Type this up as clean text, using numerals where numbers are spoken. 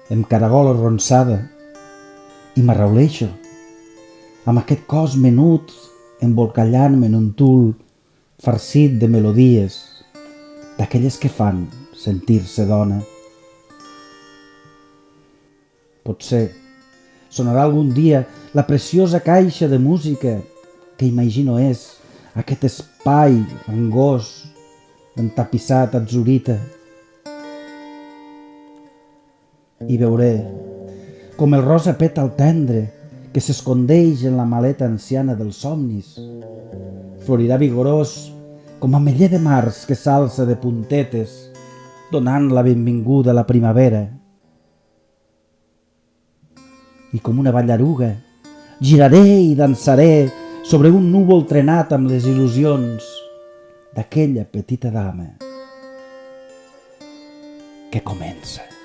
em caragola ronçada i m'arrauleixo amb aquest cos menut embolcallant-me en un tul farcit de melodies, d'aquelles que fan sentir-se dona. Potser sonarà algun dia la preciosa caixa de música que imagino és aquest espai angós entapissat atzurita. I veuré com el rosa pètal tendre que s'escondeix en la maleta anciana dels somnis florirà vigorós com ametller de març que s'alça de puntetes donant la benvinguda a la primavera. I com una ballaruga giraré i dansaré sobre un núvol trenat amb les il·lusions d'aquella petita dama que comença.